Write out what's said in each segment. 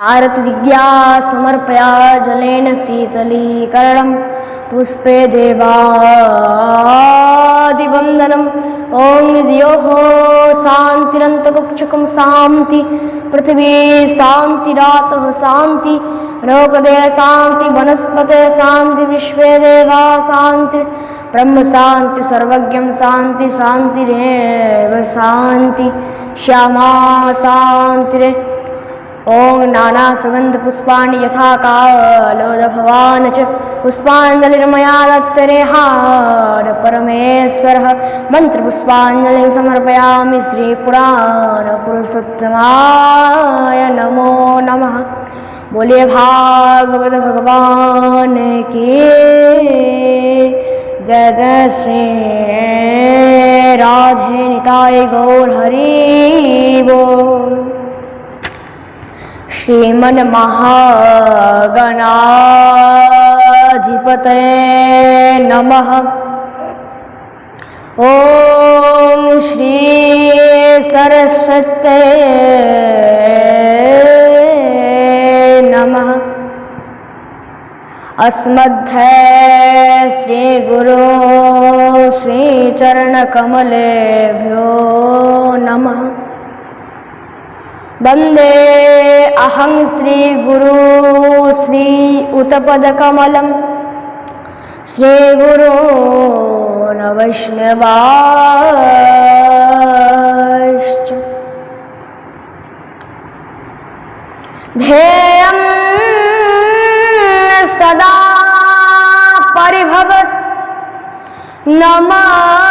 आरतिज्ञा समर्पया जलेन शीतलीकरणं पुष्पे देवादिवन्दनम् ॐ द्योः शान्तिरन्तरिक्षं शान्ति पृथिवी शान्तिरातः शान्ति लोकदे शान्ति वनस्पते शान्ति विश्वे देवा शान्ति ब्रह्म शान्ति सर्वज्ञं शान्ति शान्तिरेव शान्ति श्यामा शान्तिरे ओं नाना सुगंध पुष्पाणि यथा कालोदभवान् च पुष्पाञ्जलिर्मया दत्तरेहार परमेश्वरः मन्त्रपुष्पाञ्जलिं समर्पयामि श्रीपुराणपुरुषोत्तमाय नमो नमः। बोलिए भागवत भगवान की जय जय श्री राधे निताय गौर हरि बोल। श्रीमन महागणाधिपतये नमः। ओम श्री सरस्वत्यै नमः। अस्मद्ध्यै श्री गुरो श्री चरणकमलेभ्यो नमः। वंदे अहं श्री गुरु श्री उत्पदकमलं श्री गुरो न वैष्णवाश्च। ध्येयं सदा परिभवत् नमाभीष्टगोहम्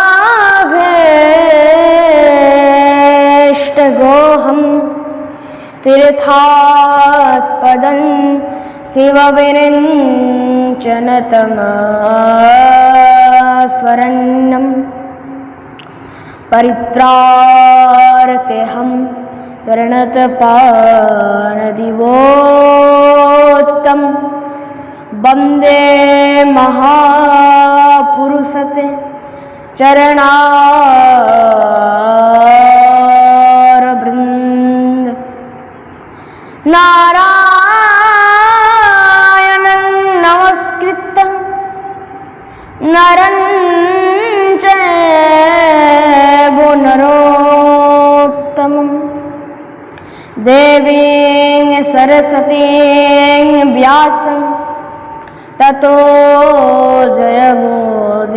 तीर्थास्पदं शिवविरञ्जनतमस्वरण्यं परित्रार्तेऽहं प्रणतपानदिवोत्तं वन्दे महापुरुषते चरणारविन्द। नारायणं नमस्कृत्य नरं चैव नरोत्तमं देवीं सरस्वतीं व्यासं ततो जयमुदीरयेत्।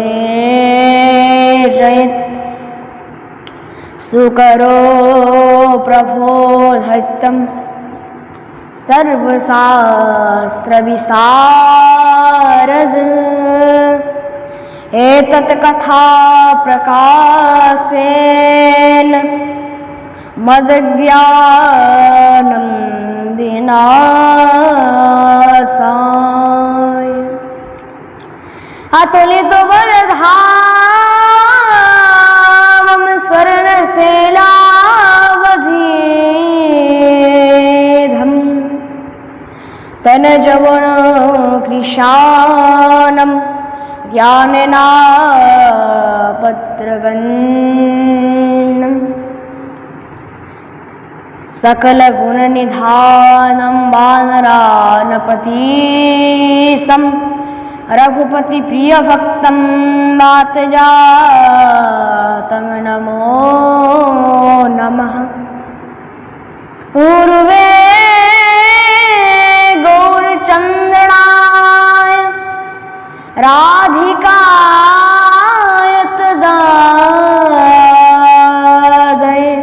सुकरो प्रबोधयितं सर्वशास्त्रविशारद एतत् कथा प्रकाशेन मद्ज्ञानं विनाशाय। अतुलितबलधामं स्वर्णशैलावधीधम् तनजवन कृशानं ज्ञाननापत्रगन्नं सकलगुणनिधानं वानरानपतीशं रघुपतिप्रियभक्तं वातजातं नमो नमः। पूर्वे गौरचन्द्राय राधिकाय तदादये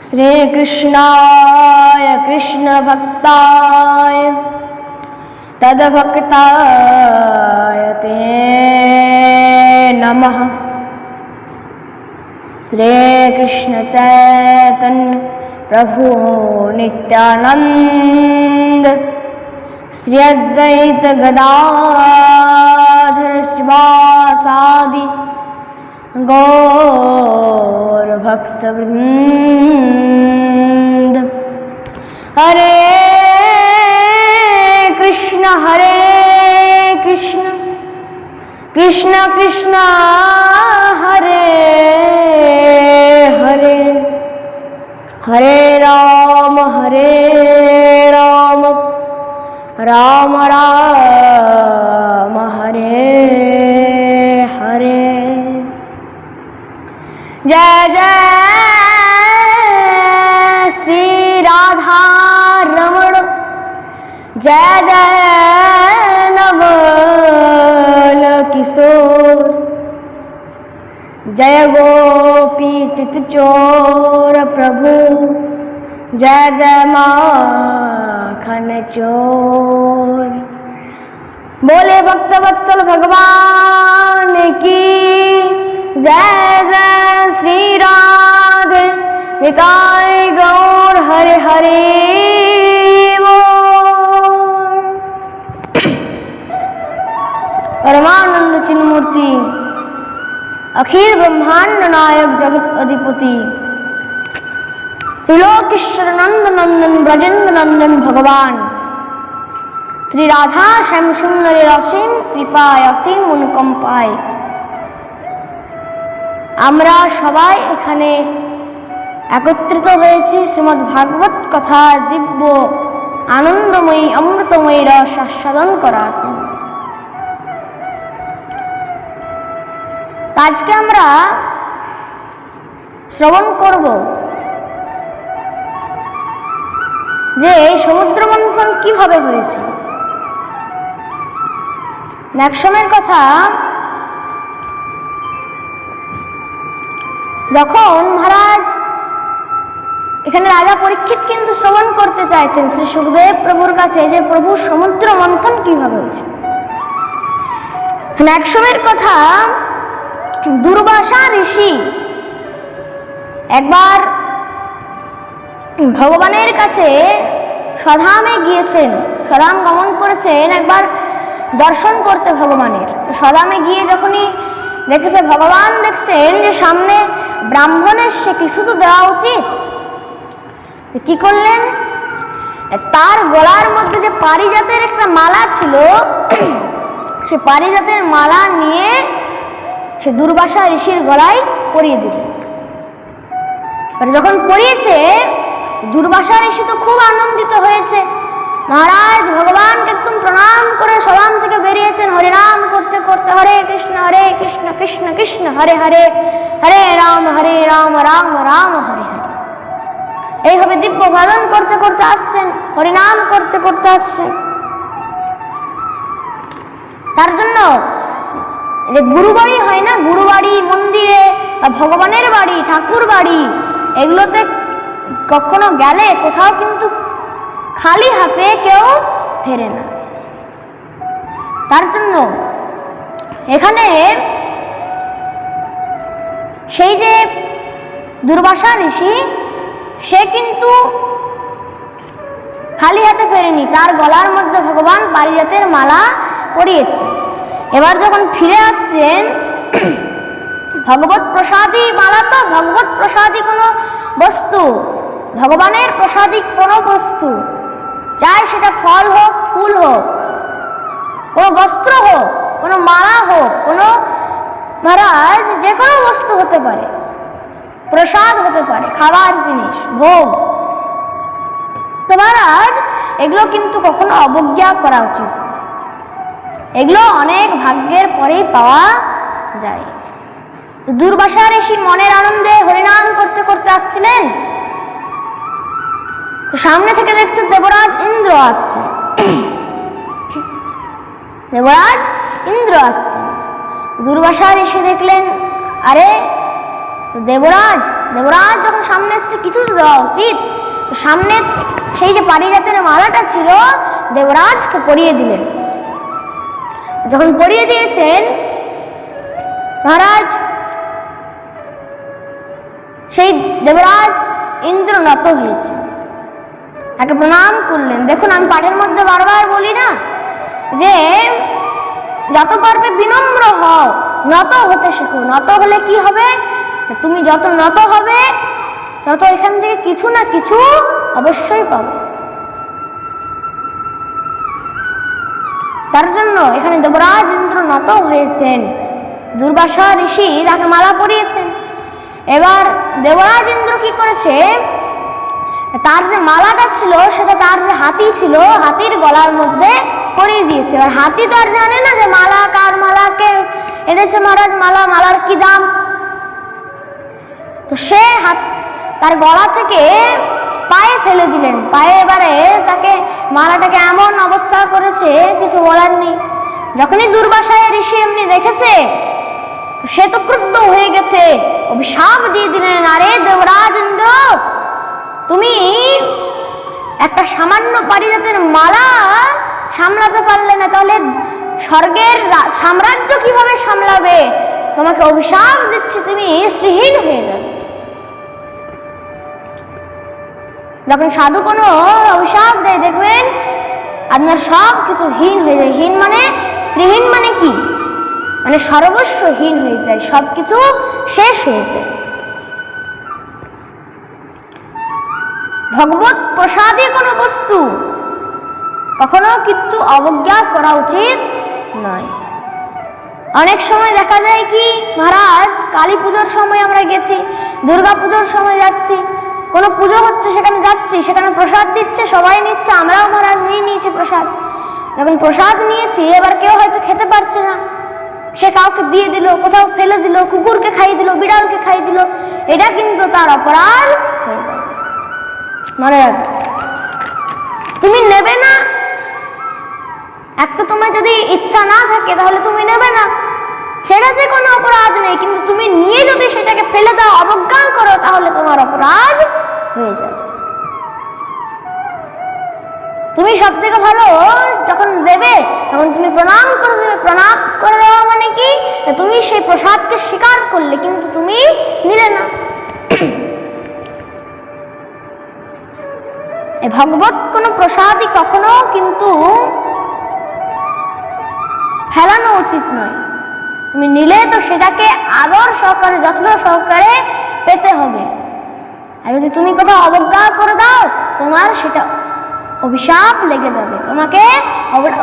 श्रीकृष्णाय कृष्णभक्ताय तद्भक्ताय ते नमः। श्रीकृष्ण चैतन्य प्रभु नित्यानंद श्री अद्वैत गदाधर श्रीवासादि गौर भक्तवृंद। हरे कृष्ण कृष्ण कृष्ण हरे हरे हरे राम রাম রাম হরে হরে। জয় জয় শ্রী রাধা রমণ, জয় জয় নবল কিশোর, जय गोपी चित चोर प्रभु, जय जय माखन चोर। बोले भक्त वत्सल भगवान की जय जय श्री राधे निताय गौर हरे हरे बोल। परमानंद चिन्मूर्ति अखिल ब्रह्मांड नायक जगत अधिपति त्रिलोकेश्वर नंद नंदन ब्रजेंद्र नंदन भगवान श्री राधा श्याम सुंदरेर असीम कृपाय असीम अनुकंपाय আমরা সবাই এখানে একত্রিত হয়েছি শ্রীমদ্ ভাগবত কথার দিব্য আনন্দময়ী অমৃতময়ী রস আস্বাদন করার জন্য। আজকে আমরা শ্রবণ করব যে সমুদ্র মন্থন কিভাবে হয়েছে। এক সময়ের কথা, যখন মহারাজ এখানে রাজা পরীক্ষিত কিন্তু শ্রবণ করতে চাইছেন শ্রী সুখদেব প্রভুর কাছে যে প্রভু সমুদ্র মন্থন কিভাবে হয়েছে। এক সময়ের কথা, দুর্বাসা ঋষি একবার ভগবানের কাছে স্বধামে গিয়েছেন, স্বধাম গমন করেছেন একবার দর্শন করতে ভগবানের। স্বধামে গিয়ে যখনই দেখেছে, ভগবান দেখছেন যে সামনে ব্রাহ্মণের সে কিছু তো দেওয়া উচিত। কি করলেন, তার গলার মধ্যে যে পারিজাতের একটা মালা ছিল, সে পারিজাতের মালা নিয়ে সে দুর্বাসা ঋষির গলায় পরিয়ে দিলেন। যখন পরিয়েছে, দুর্বাসা ঋষি তো খুব আনন্দিত হয়েছে। মহারাজ ভগবানকে একদম প্রণাম করে সদান থেকে বেরিয়েছেন, হরিনাম করতে করতে হরে কৃষ্ণ কৃষ্ণ কৃষ্ণ হরে হরে, হরে রাম রাম রাম হরে হরে, এইভাবে দিব্য ভজন করতে করতে আসছেন, হরিনাম করতে করতে আসছেন। তার জন্য যে গুরুবাড়ি হয় না, গুরুবাড়ি, মন্দিরে বা ভগবানের বাড়ি, ঠাকুর বাড়ি, এগুলোতে কখনো গেলে কোথাও কিন্তু খালি হাতে কেউ ফেরে না। তার জন্য এখানে সেই যে দুর্বাসা ঋষি, সে কিন্তু খালি হাতে ফেরেনি, তার গলার মধ্যে ভগবান পারিজাতের মালা পরিয়েছে। এবার যখন ফিরে আসছেন, ভগবত প্রসাদী মালা তো ভগবত প্রসাদী কোনো বস্তু, ভগবানের প্রসাদী কোনো বস্তু, চাই সেটা ফল হোক, ফুল হোক, কোনো বস্ত্র হোক, কোনো মালা হোক, কোনো মহারাজ যে কোনো বস্তু হতে পারে, প্রসাদ হতে পারে, খাবার জিনিস, ভোগ। তো মহারাজ এগুলো কিন্তু কখনো অবজ্ঞা করা উচিত, এগুলো অনেক ভাগ্যের পরেই পাওয়া যায়। দুর্বাসা ঋষি মনের আনন্দে হরিনাম করতে করতে আসছিলেন, তো সামনে থেকে দেখছে দেবরাজ ইন্দ্র আসছে। দেবরাজ ইন্দ্র আসছে, দুর্বাসা ঋষি দেখলেন, আরে দেবরাজ যখন সামনে এসছে, কিছু তো দেওয়া উচিত। তো সামনে সেই যে পারিজাতের মালাটা ছিল, দেবরাজকে পরিয়ে দিলেন। যখন পরিয়ে দিয়েছেন, মহারাজ সেই দেবরাজ ইন্দ্র নত হয়েছে, তাকে প্রণাম করলেন। দেখুন, আমি পাঠের মধ্যে বারবার বলি না যে যত পারবে বিনম্র হও, নত হতে শেখো। নত হলে কি হবে, তুমি যত নত হবে তত এখান থেকে কিছু না কিছু অবশ্যই পাবে। তার জন্য এখানে দেবরাজ ইন্দ্র নত হয়েছেন, দুর্বাসা ঋষি তাকে মালা পরিয়েছেন। এবার দেবরাজ ইন্দ্র কি করেছে, তার যে মালাটা ছিল সেটা তার যে হাতি ছিল হাতির গলার মধ্যে পরিয়ে দিয়েছে। এবার হাতি তো আর জানে না যে মালা কার, মালাকে এনেছে মহারাজ, মালার কি দাম। তো সে তার গলা থেকে পায়ে ফেলে দিলেন। পায়ে এবারে তাকে মালাটাকে এমন অবস্থা করেছে কিছু বলার নেই। যখনই দুর্বাসায় ঋষি এমনি দেখেছে সে তো ক্রুদ্ধ হয়ে গেছে, অভিশাপ দিয়ে দিলেন, আরে দেবরাজ ইন্দ্র, তুমি একটা সামান্য পারিজাতের মালা সামলাতে পারলে না, তাহলে স্বর্গের সাম্রাজ্য কিভাবে সামলাবে? তোমাকে অভিশাপ দিচ্ছি, তুমি শ্রীহীন হয়ে যাবে। যখন সাধু কোনো অভিশাপ দেয় দেখবেন আপনার সব কিছু হীন হয়ে যায়। হীন মানে, শ্রীহীন মানে কি? মানে সর্বস্ব হীন হয়ে যায়, সবকিছু শেষ হয়ে যায়। ভগবত প্রসাদী কোনো বস্তু কখনো কিন্তু অবজ্ঞা করা উচিত নয়। অনেক সময় দেখা যায় কি মহারাজ, কালী পুজোর সময় আমরা গেছি, দুর্গা পুজোর সময় যাচ্ছি, কোনো পুজো হচ্ছে সেখানে যাচ্ছি, সেখানে প্রসাদ দিচ্ছে, সবাই নিচ্ছে, আমরাও মহারাজ নিয়েছি প্রসাদ। যখন প্রসাদ নিয়েছি এবার কেউ হয়তো খেতে পারছে না, সে কাউকে দিয়ে দিল, কোথাও ফেলে দিল, কুকুরকে খাইয়ে দিল, বিড়ালকে খাইয়ে দিল, এটা কিন্তু তার অপরাধ হয়ে যাবে। মনে রাখবে, তুমি নেবে না। এক তো তোমার যদি ইচ্ছা না থাকে তাহলে তুমি নেবে না, সেটাতে কোনো অপরাধ নেই। কিন্তু তুমি নিয়ে যদি সেটাকে ফেলে দাও, অবজ্ঞা করো, তাহলে তোমার অপরাধ হয়ে যাবে। তুমি সব থেকে ভালো যখন দেবে তখন তুমি প্রণাম করে দেবে। প্রণাম করে দেওয়া মানে কি? তুমি সেই প্রসাদকে স্বীকার করলে কিন্তু তুমি নিলে না। ভগবত কোনো প্রসাদই কখনো কিন্তু ফেলানো উচিত নয়। তুমি নিলে তো সেটাকে আদর সহকারে, যত্ন সহকারে পেতে হবে। আর যদি তুমি কোথাও অবজ্ঞা করে দাও, তোমার সেটা অভিশাপ লেগে যাবে, তোমাকে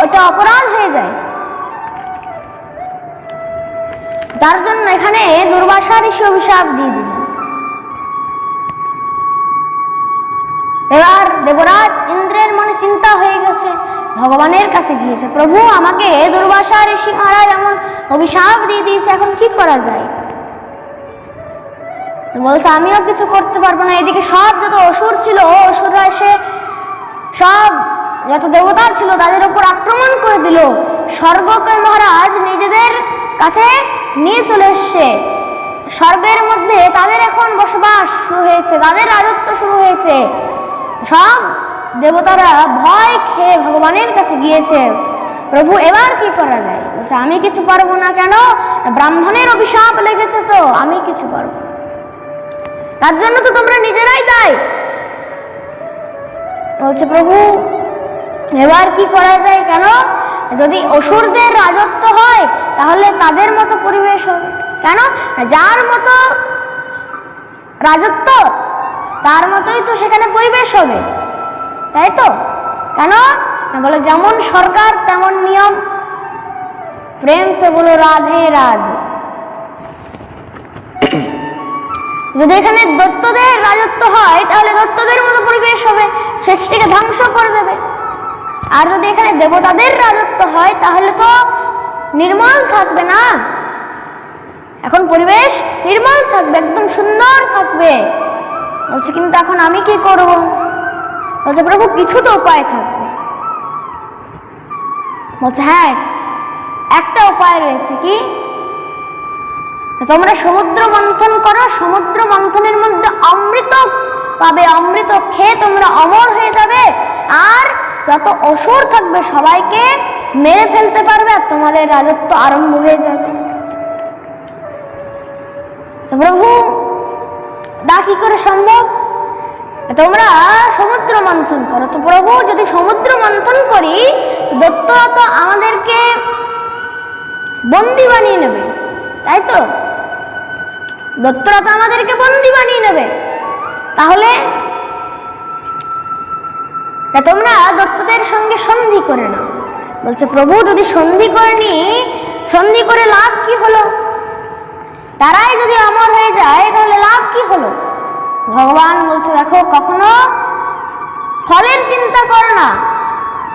ওটা অপরাধ হয়ে যায়। তার জন্য এখানে দুর্বাসা ঋষি অভিশাপ দিয়ে দিলেন। এবার দেবরাজ ইন্দ্রের মনে চিন্তা হয়ে গেছে, ভগবানের কাছে গিয়েছে, প্রভু আমাকে দুর্বাসা ঋষি মহারাজ এমন অভিশাপ দিয়ে দিয়েছে, এখন কি করা যায়? বলছে আমিও কিছু করতে পারবো না। এদিকে সব যত অসুর ছিল, অসুররা এসে সব যত দেবতা ছিল তাদের উপর আক্রমণ করে দিল। স্বর্গকে মহারাজ নিজেদের কাছে নিয়ে চলে এসছে। স্বর্গের মধ্যে তাদের এখন বসবাস শুরু হয়েছে, তাদের রাজত্ব শুরু হয়েছে। সব দেবতারা ভয় খেয়ে ভগবানের কাছে গিয়েছে, প্রভু এবার কি করা যায়? বলছে আমি কিছু পারবো না। কেন? ব্রাহ্মণের অভিশাপ লেগেছে, তো আমি কিছু পারবো না, তার জন্য তো তোমরা নিজেরাই দায়ী। বলছে প্রভু এবার কি করা যায়? কেন? যদি অসুরদের রাজত্ব হয় তাহলে তাদের মতো পরিবেশ হবে। কেন? যার মতো রাজত্ব তার মতোই তো সেখানে পরিবেশ হবে, তাই তো? কেন? বলে যেমন সরকার তেমন নিয়ম, প্রেম সে বলো রাধে রাধে। যদি এখানে দত্তদের রাজত্ব হয় তাহলে দত্তদের মতো পরিবেশ হবে, সৃষ্টিকে ধ্বংস করে দেবে। আর যদি এখানে দেবতাদের রাজত্ব হয় তাহলে তো নির্মল থাকবে না, এখন পরিবেশ নির্মল থাকবে, একদম সুন্দর থাকবে। বলছে কিন্তু এখন আমি কি করব? বলছে প্রভু কিছু তো উপায় থাকবে। বলছে হ্যাঁ একটা উপায় রয়েছে। কি? তোমরা সমুদ্র মন্থন করো, সমুদ্র মন্থনের মধ্যে অমৃত পাবে, অমৃত খেয়ে তোমরা অমর হয়ে যাবে, আর যত অসুর থাকবে সবাইকে মেরে ফেলতে পারবে, আর তোমাদের রাজত্ব আরম্ভ হয়ে যাবে। প্রভু তা কি করে সম্ভব? তোমরা সমুদ্র মন্থন করো। তো প্রভু যদি সমুদ্র মন্থন করি, দত্তরা তো আমাদেরকে বন্দী বানিয়ে নেবে, তাই তো? দত্তরা তো আমাদেরকে বন্দী বানিয়ে নেবে। তাহলে তোমরা দত্তদের সঙ্গে সন্ধি করে নাও। বলছে প্রভু যদি সন্ধি করে নি, সন্ধি করে লাভ কি হলো? তারাই যদি অমর হয়ে যায় তাহলে লাভ কি হলো? ভগবান বলছে দেখো কখনো ফলের চিন্তা করো না।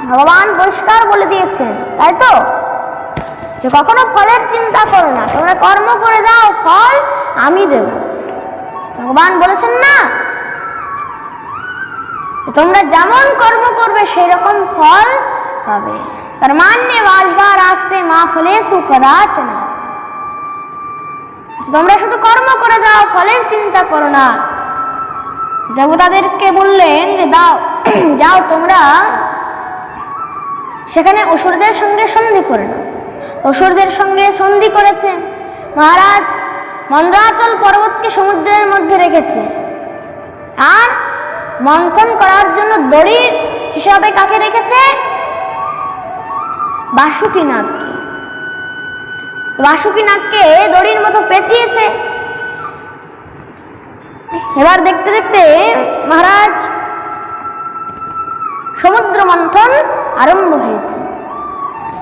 ভগবান পরিষ্কার বলে দিয়েছেন, তাই তো, যে কখনো ফলের চিন্তা করো না, তোমরা কর্ম করে যাও, ফল আমি দেব। ভগবান বলেছেন না, তোমরা যেমন কর্ম করবে সেই রকম ফল পাবে। কর্মাণ্যে বাজবা রাস্তে মা ফলেষু কদাচন। তোমরা শুধু কর্ম করে যাও, ফলের চিন্তা করো না। দেবতাদেরকে বললেন যে দাও, যাও তোমরা সেখানে অসুরদের সঙ্গে সন্ধি করে নাও। অসুরদের সঙ্গে সন্ধি করেছে। মহারাজ মন্দ্রাচল পর্বতকে সমুদ্রের মধ্যে রেখেছে, আর মন্থন করার জন্য দড়ি হিসাবে কাকে রেখেছে? বাসুকী নাগকে। বাসুকী নাগকে দড়ির মতো পেঁচিয়েছে। এবার দেখতে দেখতে মহারাজ সমুদ্র মন্থন আরম্ভ হয়েছে।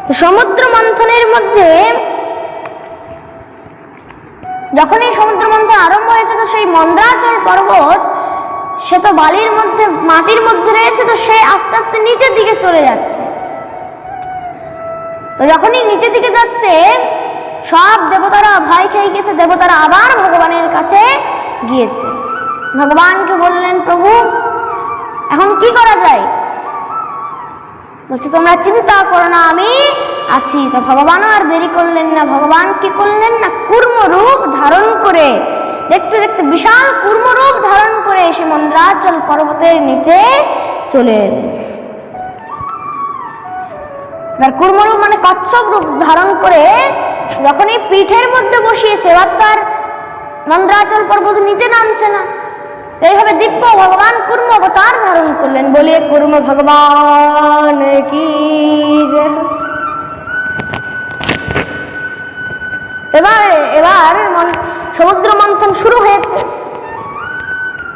তো সমুদ্র মন্থনের মধ্যে যখনই সমুদ্র মন্থন আরম্ভ হয়েছে, তো সেই মন্দ্রাচল পর্বত সে তো বালির মধ্যে, মাটির মধ্যে রয়েছে, তো সে আস্তে আস্তে নিচের দিকে চলে যাচ্ছে। তো যখনই নিচের দিকে যাচ্ছে, সব দেবতারা ভয় খেয়ে গেছে। দেবতারা আবার ভগবানের কাছে গিয়েছে, ভগবানকে বললেন, প্রভু এখন কি করা যায়? বলছে তোমরা চিন্তা করো না, আমি আছি। তো ভগবানও আর দেরি করলেন না। ভগবান কি করলেন না, কূর্ম রূপ ধারণ করে, দেখতে দেখতে বিশাল কূর্ম রূপ ধারণ করে এসে মন্দ্রাচল পর্বতের নিচে চলে এলেন। এবার কূর্মরূপ মানে কচ্ছপ রূপ ধারণ করে যখনই পিঠের মধ্যে বসিয়েছে, এবার তার মন্দ্রাচল পর্বত নিচে নামছে না। এইভাবে দিব্য ভগবান কূর্ম অবতার ধারণ করলেন। বলিয়ে কূর্ম ভগবান কি জয়। এবার সমুদ্র মন্থন শুরু হয়েছে।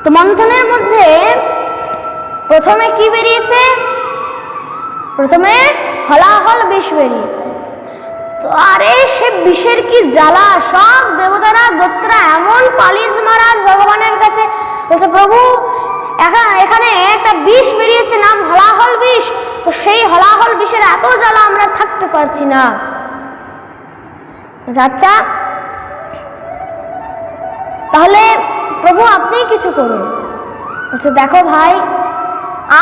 তো মন্থনের মধ্যে প্রথমে কি বেরিয়েছে? প্রথমে হলাহল বিষ বেরিয়েছে। তো আরে সে বিষের কি জ্বালা! সব দেবতারা দত্তরা এমন পালিশ মহারাজ ভগবানের কাছে বলছে, প্রভু এখানে একটা বিষ বেরিয়েছে, নাম হলাহল বিষ। তো সেই হলাহল বিষের এত জ্বালা আমরা থাকতে পারছি না। আচ্ছা তাহলে প্রভু আপনি কিছু করুন। বলছে দেখো ভাই,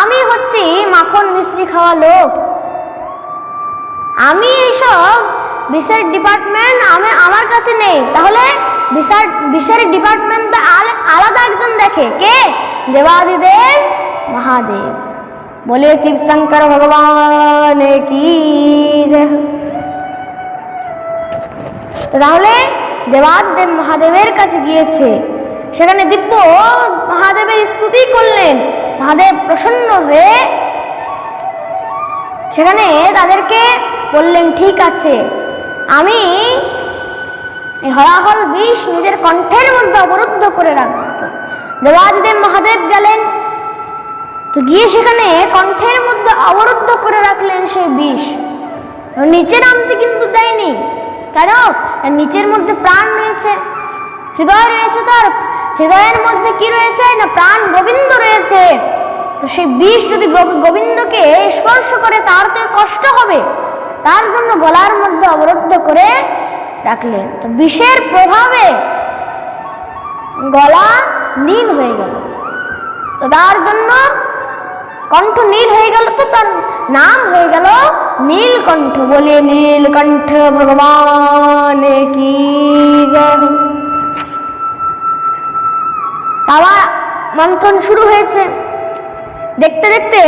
আমি হচ্ছি মাখন মিশ্রি খাওয়া লোক, আমি এইসব বিষের ডিপার্টমেন্ট আমার কাছে নেই। তাহলে বিষের ডিপার্টমেন্ট আলাদা একজন দেখে, কে? দেবাদিদেব মহাদেব। বলে শিব শঙ্কর ভগবান কি জয়। তাহলে দেবাদিদেব মহাদেবের কাছে গিয়েছে, সেখানে দিব্য মহাদেবের স্তুতি করলেন। মহাদেব প্রসন্ন হয়ে সেখানে তাদেরকে বললেন, ঠিক আছে, আমি এই হলাহল বিষ নিজের কণ্ঠের মধ্যে অবরুদ্ধ করে রাখবো। দেবাদিদেব মহাদেব গেলেন, তো গিয়ে সেখানে কণ্ঠের মধ্যে অবরুদ্ধ করে রাখলেন সেই বিষ। নিচে নামতে কিন্তু দেয়নি, কারণ নিচের মধ্যে প্রাণ রয়েছে, হৃদয় রয়েছে। তার হৃদয়ের মধ্যে কি রয়েছে না, প্রাণ গোবিন্দ রয়েছে। তো সেই বিষ যদি গোবিন্দকে স্পর্শ করে তার তো কষ্ট হবে, তার জন্য গলার মধ্যে অবরুদ্ধ করে রাখলেন। তো বিষের প্রভাবে গলা নীল হয়ে গেল, তো তার জন্য কণ্ঠ নীল হয়ে গেল, তো তার নাম হয়ে গেল নীলকণ্ঠ। বলে নীলকণ্ঠ ভগবান কি জয়। আবার মন্থন শুরু হয়েছে। দেখতে দেখতে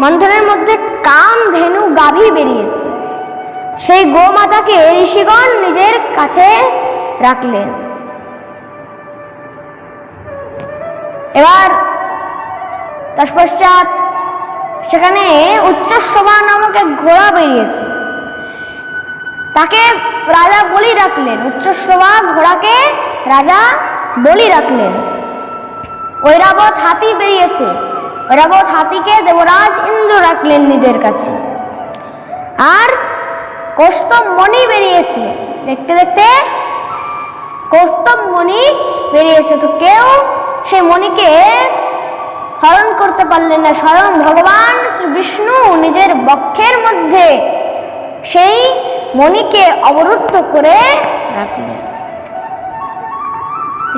মন্থনের মধ্যে কামধেনু গাভী বেরিয়েছে। সেই গোমাতাকে ঋষিগণ নিজের কাছে রাখলেন। এবার তৎপশ্চাৎ সেখানে উচ্চশ্রবা নামক এক ঘোড়া বেরিয়েছে, তাকে রাজা বলি রাখলেন। উচ্চশ্রবা ঘোড়াকে রাজা বলি রাখলেন। ঐরাবত হাতি বেরিয়েছে, ঐরাবত হাতিকে দেবরাজ ইন্দ্র রাখলেন নিজের কাছে। আর কৌস্তব মণি বেরিয়েছে, দেখতে দেখতে কৌস্তব মণি বেরিয়েছে। তো কেউ সেই মণিকে হরণ করতে পারলেন না। স্বয়ং ভগবান শ্রী বিষ্ণু নিজের বক্ষের মধ্যে সেই মণিকে অবরুদ্ধ করে রাখলেন।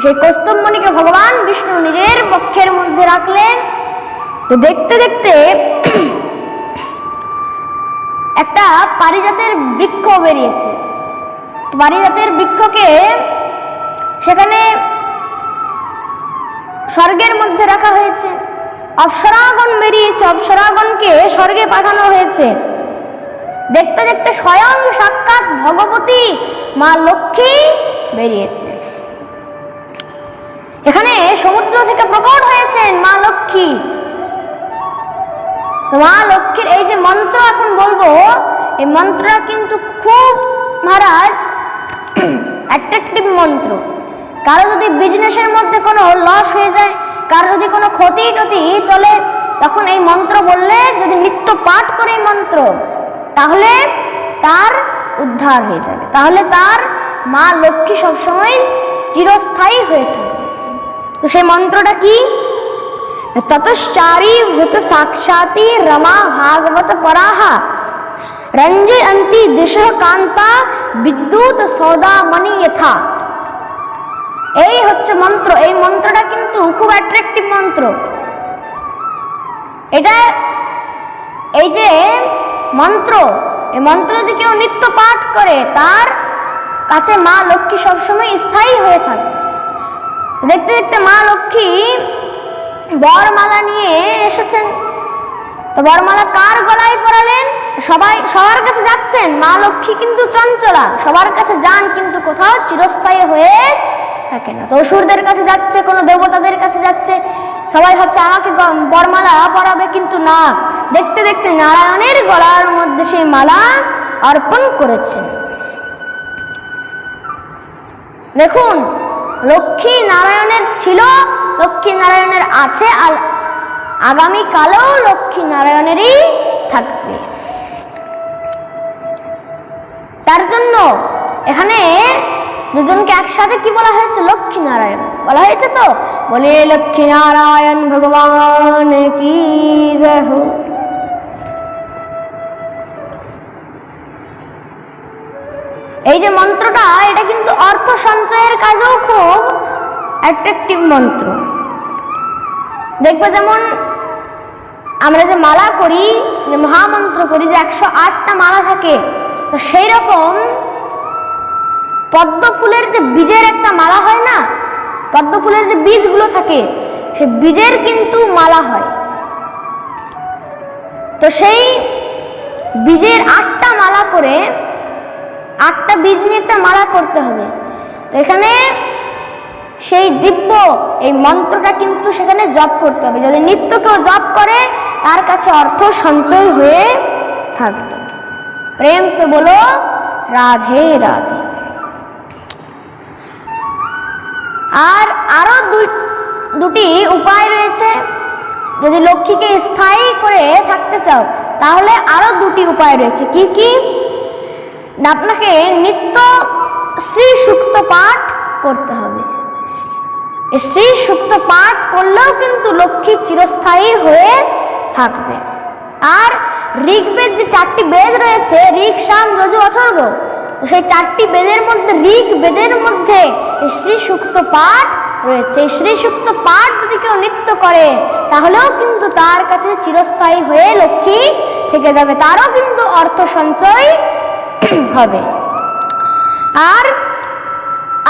সেই কৌস্তুভ মণিকে ভগবান বিষ্ণু নিজের বক্ষের মধ্যে রাখলেন। তো দেখতে দেখতে একটা পারিজাতের বৃক্ষ বেরিয়েছে। পারিজাতের বৃক্ষকে সেখানে স্বর্গের মধ্যে রাখা হয়েছে। অপ্সরাগণ বেরিয়েছে, অপ্সরাগণকে স্বর্গে পাঠানো হয়েছে। দেখতে দেখতে স্বয়ং সাক্ষাৎ ভগবতী মা লক্ষ্মী বেরিয়েছে। এখানে সমুদ্র থেকে প্রকট হয়েছেন মা লক্ষ্মী। মা লক্ষ্মীর এই যে মন্ত্র এখন বলবো, এই মন্ত্রটা কিন্তু খুব মহারাজ অ্যাট্রাকটিভ মন্ত্র। কারো যদি বিজনেসের মধ্যে কোনো লস হয়ে যায়, কারো যদি কোনো ক্ষতি টতি চলে, তখন এই মন্ত্র বললে, যদি নিত্য পাঠ করে এই মন্ত্র, তাহলে তার উদ্ধার হয়ে যাবে, তাহলে তার মা লক্ষ্মী সবসময় চিরস্থায়ী হয়ে থাকবে। তো সেই মন্ত্রটা কি? ততশ্চারী ভূত সাক্ষাতি রমা ভাগবত পরাহা রঞ্জয়ন্তি দিশ কান্তা বিদ্যুৎ সৌদামণি যথা। এই হচ্ছে মন্ত্র। এই মন্ত্রটা কিন্তু খুব অ্যাট্রাকটিভ মন্ত্র। এটা এই যে মন্ত্র, এই মন্ত্র যদি কেউ নিত্য পাঠ করে, তার কাছে মা লক্ষ্মী সবসময় স্থায়ী হয়ে থাকে। দেখতে দেখতে মা লক্ষ্মী বরমালা নিয়ে এসেছেন। তো বরমালা কার গলায় পরালেন? সবার কাছে যাচ্ছেন। মা লক্ষ্মী কিন্তু চঞ্চলা, সবার কাছে যান কিন্তু কোথাও চিরস্থায়ী হয়ে থাকে না। তো অসুরদের কাছে যাচ্ছে, কোনো দেবতাদের কাছে যাচ্ছে, সবাই ভাবছে আমাকে বরমালা পরাবে, কিন্তু না, দেখতে দেখতে নারায়ণের গলার মধ্যে সেই মালা অর্পণ করেছেন। দেখুন, লক্ষ্মী নারায়ণের ছিল, লক্ষ্মী নারায়ণের আছে, আর আগামীকালেও লক্ষ্মী নারায়ণেরই থাকবে। তার জন্য এখানে দুজনকে একসাথে কি বলা হয়েছে? লক্ষ্মী নারায়ণ বলা হয়েছে। তো বলে লক্ষ্মী নারায়ণ ভগবান কি জয় হো। এই যে মন্ত্রটা, এটা কিন্তু অর্থ সঞ্চয়ের কাজেও খুব অ্যাট্রাকটিভ মন্ত্র। দেখবে যেমন আমরা যে মালা করি, যে মহামন্ত্র করি, যে 108টা মালা থাকে, তো সেই রকম পদ্ম ফুলের যে বীজের একটা মালা হয় না, পদ্ম ফুলের যে বীজগুলো থাকে, সেই বীজের কিন্তু মালা হয়। তো সেই বীজের 8টা মালা করে, 8টা বীজ নিয়ে একটা মালা করতে হবে। তো এখানে সেই দিব্য এই মন্ত্রটা কিন্তু সেখানে জপ করতে হবে। যদি নিত্য কেউ জপ করে, তার কাছে অর্থ সঞ্চয় হয়ে থাকবে। প্রেম সে বলো রাধে রাধে। আর আরো দুটি উপায় রয়েছে। যদি লক্ষ্মীকে স্থায়ী করে থাকতে চাও, তাহলে আরো দুটি উপায় রয়েছে। কি কি? আপনাকে নিত্য শ্রী সূক্ত পাঠ করতে হবে। শ্রী সূক্ত পাঠ করলেও কিন্তু লক্ষ্মী চিরস্থায়ী হয়ে থাকবে। আর ঋগ্বেদ যে 4টি বেদ রয়েছে, ঋক, সাম, যজু, অথর্ব, সেই 4টি বেদের মধ্যে ঋগ্বেদের মধ্যে শ্রী সূক্ত পাঠ রয়েছে। শ্রী সূক্ত পাঠ যদি কেউ নিত্য করে, তাহলেও কিন্তু তার কাছে চিরস্থায়ী হয়ে লক্ষ্মী থেকে যাবে, তারও কিন্তু অর্থ সঞ্চয় হবে। আর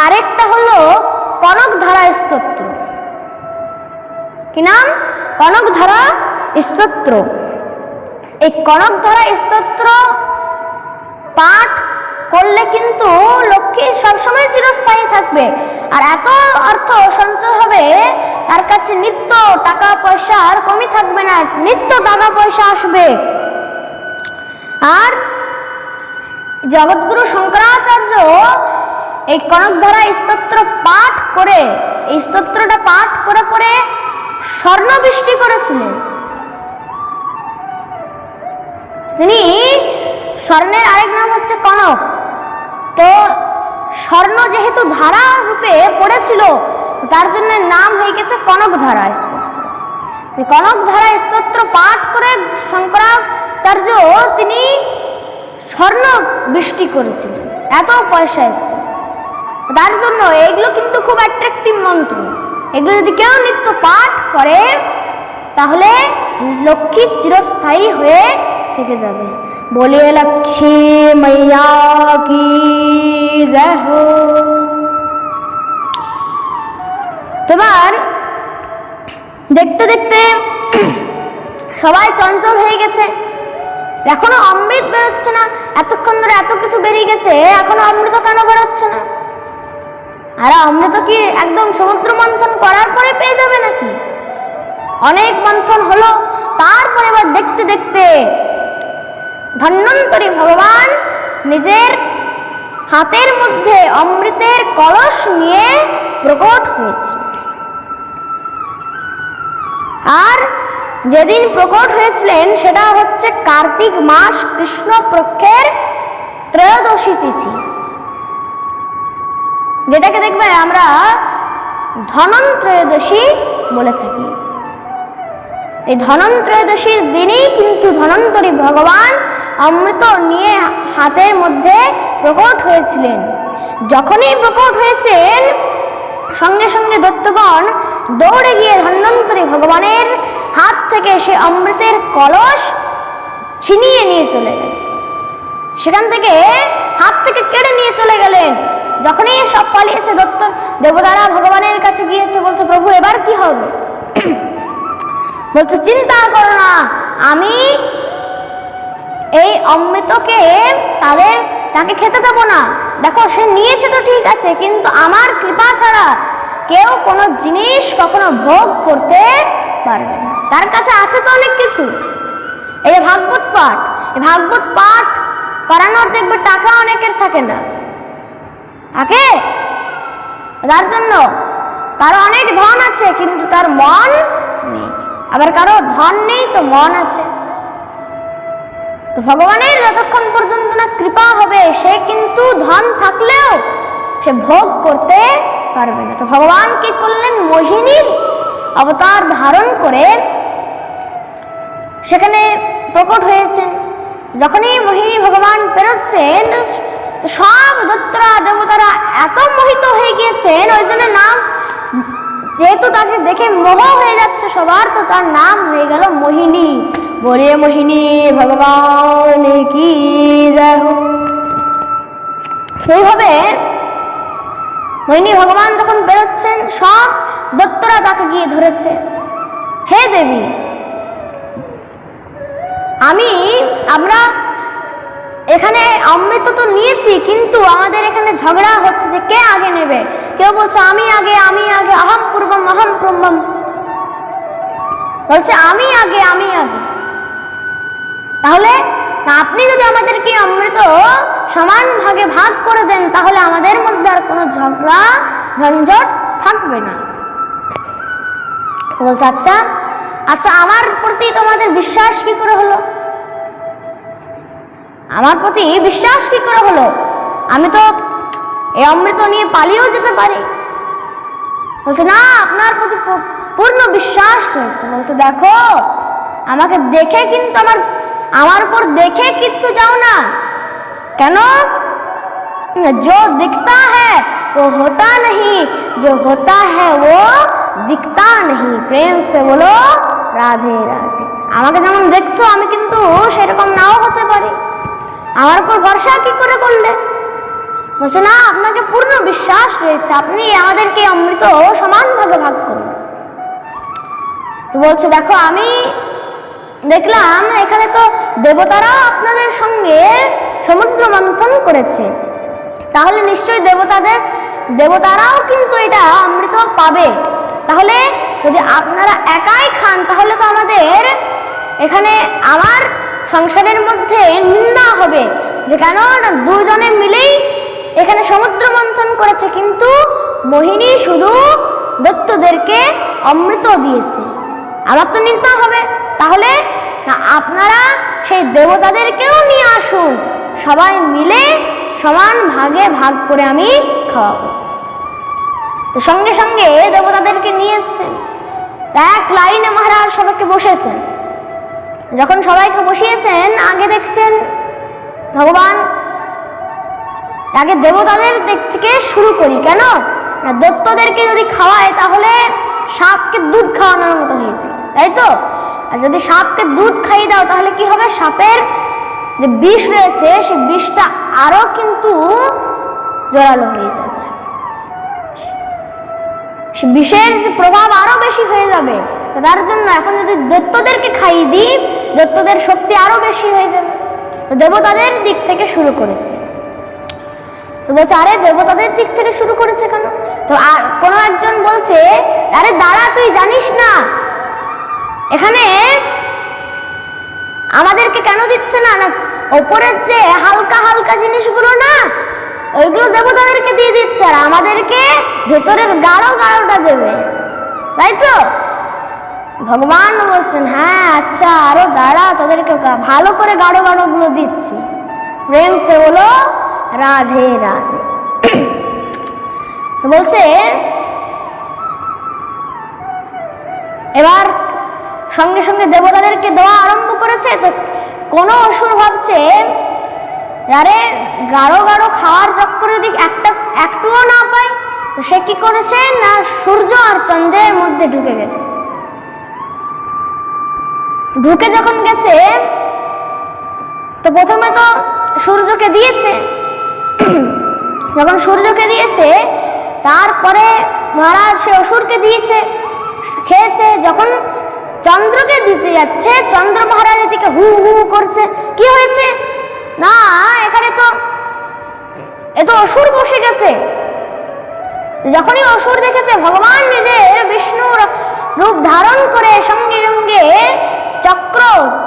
আরেকটা হলো কনকধারা স্তোত্র। কি নাম? কনকধারা স্তোত্র। এই কনকধারা স্তোত্র পাঠ করলে কিন্তু লক্ষ্মী সবসময় চিরস্থায়ী থাকবে, আর এত অর্থ সঞ্চয় হবে, তার কাছে নিত্য টাকা পয়সার কমই থাকবে না, নিত্য টাকা পয়সা আসবে। আর জগৎগুরু শঙ্করাচার্য এই কনকধারা স্তোত্র পাঠ করে, এই স্তোত্রটা পাঠ করে পরে স্বর্ণ বৃষ্টি করেছিলেন। তিনি, স্বর্ণের আরেক নাম হচ্ছে কনক, তো স্বর্ণ যেহেতু ধারা রূপে পড়েছিল, তার জন্য নাম হয়ে গেছে কনকধারা স্তোত্র। কনকধারা স্তোত্র পাঠ করে শঙ্করাচার্য তিনি স্বর্ণ বৃষ্টি করেছিলেন, এত পয়সা এসেছে। তার জন্য এগুলো কিন্তু খুব অ্যাট্রাকটিভ মন্ত্র, এগুলো যদি কেউ নিত্য পাঠ করে তাহলে লক্ষ্মী চিরস্থায়ী হয়ে থেকে যাবে। বলিয়ে লক্ষ্মী মাইয়া কি জয় হো। এবার দেখতে দেখতে সবাই চঞ্চল হয়ে গেছে, এখনো অমৃত বেরোচ্ছে না, এতক্ষণ ধরে এত কিছু বেরিয়ে গেছে, এখনো অমৃত কেন বেরোচ্ছে না? আর অমৃত কি একদম সমুদ্র মন্থন করার পরে পেয়ে যাবে নাকি? অনেক মন্থন হলো, তারপরে এবার দেখতে দেখতে ধন্বন্তরী ভগবান নিজের হাতের মধ্যে অমৃতের কলস নিয়ে প্রকট হয়েছে। আর যেদিন প্রকট হয়েছিলেন সেটা হচ্ছে কার্তিক মাস কৃষ্ণ পক্ষের ত্রয়োদশী তিথি, যেটাকে দেখবে আমরা ধনন্ত্রয়োদশী বলে থাকি। এই ধনন্ত্রয়োদশীর দিনই কিন্তু ধনন্তরী ভগবান অমৃত নিয়ে হাতের মধ্যে প্রকট হয়েছিলেন। যখনই প্রকট হয়েছেন সঙ্গে সঙ্গে দৈত্যগণ দৌড়ে গিয়ে ধন্বন্তরী ভগবানের হাত থেকে সে অমৃতের কলস ছিনিয়ে নিয়ে চলে গেলেন, সেখান থেকে হাত থেকে কেড়ে নিয়ে চলে গেলেন। যখনই সব পালিয়েছে দত্ত দেবতারা ভগবানের কাছে গিয়েছে, বলছে প্রভু এবার কি হবে? বলছে চিন্তা করো না, আমি এই অমৃতকে তাকে খেতে দেবো না। দেখো সে নিয়েছে তো ঠিক আছে, কিন্তু আমার কৃপা ছাড়া কেউ কোনো জিনিস কখনো ভোগ করতে পারবে না। তার কাছে আছে তো অনেক কিছু, এই যে ভাগবত পাঠ, এই ভাগবত পাঠ করানোর দেখবে টাকা অনেকের থাকে না, থাকে তার জন্য কারো অনেক ধন আছে কিন্তু তার মন নেই, আবার কারো ধন নেই তো মন আছে। তো ভগবানের যতক্ষণ পর্যন্ত না কৃপা হবে সে কিন্তু ধন থাকলেও সে ভোগ করতে পারবে না। তো ভগবান কি করলেন? মোহিনীর অবতার ধারণ করে সেখানে প্রকট হয়েছেন। যখনই মোহিনী ভগবান পেরোচ্ছেন তো সব দৈত্যরা দেবতারা এত মোহিত হয়ে গিয়েছেন, ওই জন্য নাম, যেহেতু তাকে দেখে মোহ হয়ে যাচ্ছে সবার, তো তার নাম হয়ে গেল মোহিনী। বলিয়ে মোহিনী ভগবান কি জয় হো। সেইভাবে মোহিনী ভগবান যখন বেরোচ্ছেন সব দৈত্যরা তাকে গিয়ে ধরেছে, হে দেবী আমরা এখানে অমৃত তো নিয়েছি, কিন্তু আমাদের এখানে ঝগড়া হচ্ছে যে কে আগে নেবে। কেউ বলছে আমি আগে, আমি আগে, অহম পূর্বম অহম ব্রহ্মম, বলছে আমি আগে, আমি আগে। তাহলে আপনি যদি আমাদেরকে অমৃত সমান ভাগে ভাগ করে দেন তাহলে আমাদের মধ্যে আর কোনো ঝগড়া ঝঞ্ঝট থাকবে না। বলছে আচ্ছা আচ্ছা, আমার প্রতি তোমাদের বিশ্বাস কি করে হলো? আমার প্রতি বিশ্বাস কি করে হলো? আমি তো এই অমৃত নিয়ে পালিয়েও যেতে পারি। বলছে না, আপনার প্রতি পূর্ণ বিশ্বাস হয়েছে। বলছে দেখো, আমাকে দেখে কিন্তু আমার উপর দেখে কিন্তু যাও না। কেন? जो दिखता है वो होता नहीं, जो होता है वो दिखता नहीं। प्रेम से बोलो राधे राधे। আমাকে যেমন দেখছো আমি কিন্তু সেরকম নাও হতে পারি। আমার উপর ভরসা কি করে করলে? বলছে না, আপনাকে পূর্ণ বিশ্বাস রয়েছে, আপনি আমাদেরকে অমৃত সমান ভাগে ভাগ করুন। তো বলছে দেখো, আমি দেখলাম এখানে তো দেবতারাও আপনাদের সঙ্গে সমুদ্র মন্থন করেছে, তাহলে নিশ্চয়ই দেবতারাও কিন্তু এটা অমৃত পাবে। তাহলে যদি আপনারা একাই খান তাহলে তো আমাদের এখানে আমার সংসারের মধ্যে নিন্দা হবে যে কেন দুজনে মিলেই এখানে সমুদ্র মন্থন করেছে, কিন্তু মোহিনী শুধু দৈত্যদেরকে অমৃত দিয়েছে, আমার তো নিন্দা হবে। তাহলে না, আপনারা সেই দেবতাদেরকেও নিয়ে আসুন, সবাই মিলে সমান ভাগে ভাগ করে আমি খাওয়াবো। তো সঙ্গে সঙ্গে দেবতাদেরকে নিয়ে এসছেন। এক লাইনে মহারাজ সবাইকে বসেছেন। যখন সবাইকে বসিয়েছেন, আগে দেখছেন ভগবান, আগে দেবতাদের দিক থেকে শুরু করি। কেন? দৈত্যদেরকে যদি খাওয়ায় তাহলে সাপকে দুধ খাওয়ানোর মতো হয়ে যায়, তাই তো? আর যদি সাপকে দুধ খাইয়ে দাও তাহলে কি হবে? সাপের যে বিষ রয়েছে সেই বিষটা আরো কিন্তু জোরালো হয়ে যাবে, বিষের যে প্রভাব আরো বেশি হয়ে যাবে। তার জন্য এখন যদি দৈত্যদেরকে খাইয়ে দিই, দৈত্যদের শক্তি আরো বেশি হয়ে যাবে। তো দেবতাদের দিক থেকে শুরু করেছে। তো বলছে, আরে দেবতাদের দিক থেকে শুরু করেছে কেন? তো আর কোনো একজন বলছে, আরে দাঁড়া, তুই জানিস না এখানে আমাদেরকে কেন দিচ্ছে না? না, ওপরের যে হালকা হালকা জিনিসগুলো না, ওইগুলো দেবতাদেরকে দিয়ে দিচ্ছে, আর আমাদেরকে ভেতরের গাঢ় গাঢ়টা দেবে, তাই তো? ভগবান বলছেন, হ্যাঁ আচ্ছা, আরো দাঁড়া, তোদেরকে ভালো করে গাঢ় গাঢ় গুলো দিচ্ছি। প্রেম সে বলো রাধে রাধে। বলছে এবার সঙ্গে সঙ্গে দেবতাদেরকে দেওয়া আরম্ভ করেছে। তো কোন অসুর ভাবছে, আরে গাঢ় গাঢ় খাওয়ার চক্কর যদি একটুও না পায়, তো সে কি করেছে না, সূর্য আর চন্দ্রের মধ্যে ঢুকে গেছে। ঢুকে যখন গেছে, তো প্রথমে তো সূর্যকে দিয়েছে। যখন সূর্যকে দিয়েছে, তারপরে মহারাজ সে অসুরকে দিয়েছে, খেয়েছে। যখন চন্দ্রকে দিতে যাচ্ছে, চন্দ্র মহারাজের দিকে হু হু করছে। কি হয়েছে না, এখানে তো অসুর বসে গেছে। যখনই অসুর দেখেছে, ভগবান নিজের বিষ্ণুর রূপ ধারণ করে সঙ্গে সঙ্গে চক্র,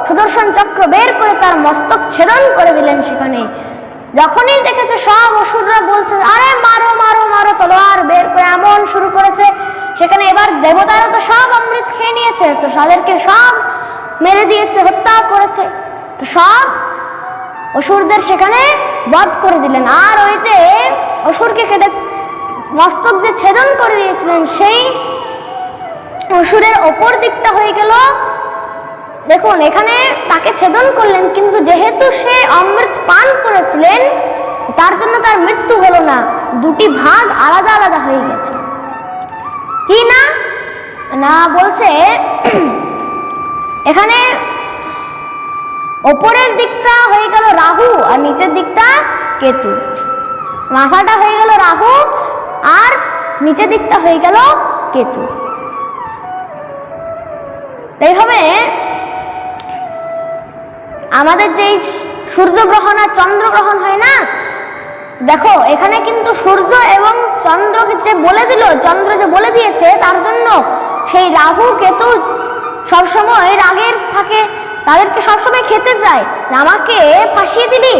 সুদর্শন চক্র বের করে তার মস্তক ছেদন করে দিলেন সেখানে। যখনই দেখেছে সব অসুররা বলছে, আরে মারো মারো মারো, তলোয়ার বের করে এমন শুরু করেছে। সেখানে এবার দেবতারা তো সব অমৃত খেয়ে নিয়েছে, তো তাদেরকে সব মেরে দিয়েছে, হত্যা করেছে। তো সব অসুরদের সেখানে বধ করে দিলেন। আর ওই যে অসুরকে কেটে মস্তক যে ছেদন করে দিয়েছিলেন, সেই অসুরের ওপর দিকটা হয়ে গেল। দেখুন, এখানে তাকে ছেদন করলেন, কিন্তু যেহেতু সে অমৃত পান করেছিলেন, তার জন্য তার মৃত্যু হলো না, দুটি ভাগ আলাদা আলাদা হয়ে গেছে। কি না না বলছে, এখানে ওপরের দিকটা হয়ে গেল রাহু আর নিচের দিকটা কেতু। মাথাটা হয়ে গেল রাহু আর নিচের দিকটা হয়ে গেল কেতু। এইভাবে আমাদের যেই সূর্যগ্রহণ আর চন্দ্রগ্রহণ হয় না, দেখো এখানে কিন্তু সূর্য এবং চন্দ্রকে যে বলে দিল, চন্দ্র যে বলে দিয়েছে, তার জন্য সেই রাহু কেতু সবসময় রাগের থাকে, তাদেরকে সবসময় খেতে চায়। আমাকে ফাঁসিয়ে দিবি,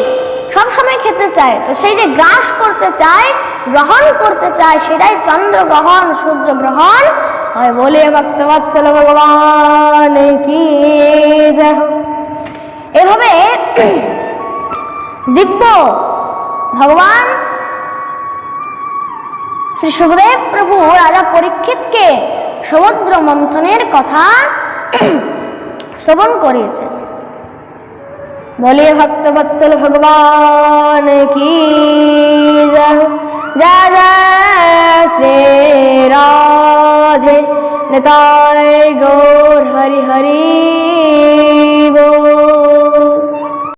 সবসময় খেতে চায়। তো সেই যে গ্রাস করতে চায়, গ্রহণ করতে চায়, সেটাই চন্দ্রগ্রহণ, সূর্যগ্রহণ হয়। বলে ভক্তবৎসল ভগবান কি জয়। এভাবে দিব্য ভগবান শ্রী সুখদেব প্রভু রাজা পরীক্ষিতকে সমুদ্র মন্থনের কথা শ্রবণ করিয়েছেন। বলে ভক্তবৎসল ভগবান কি জয়। জয় জয় শ্রী রাধে নিতাই গৌর হরি হরি बोल।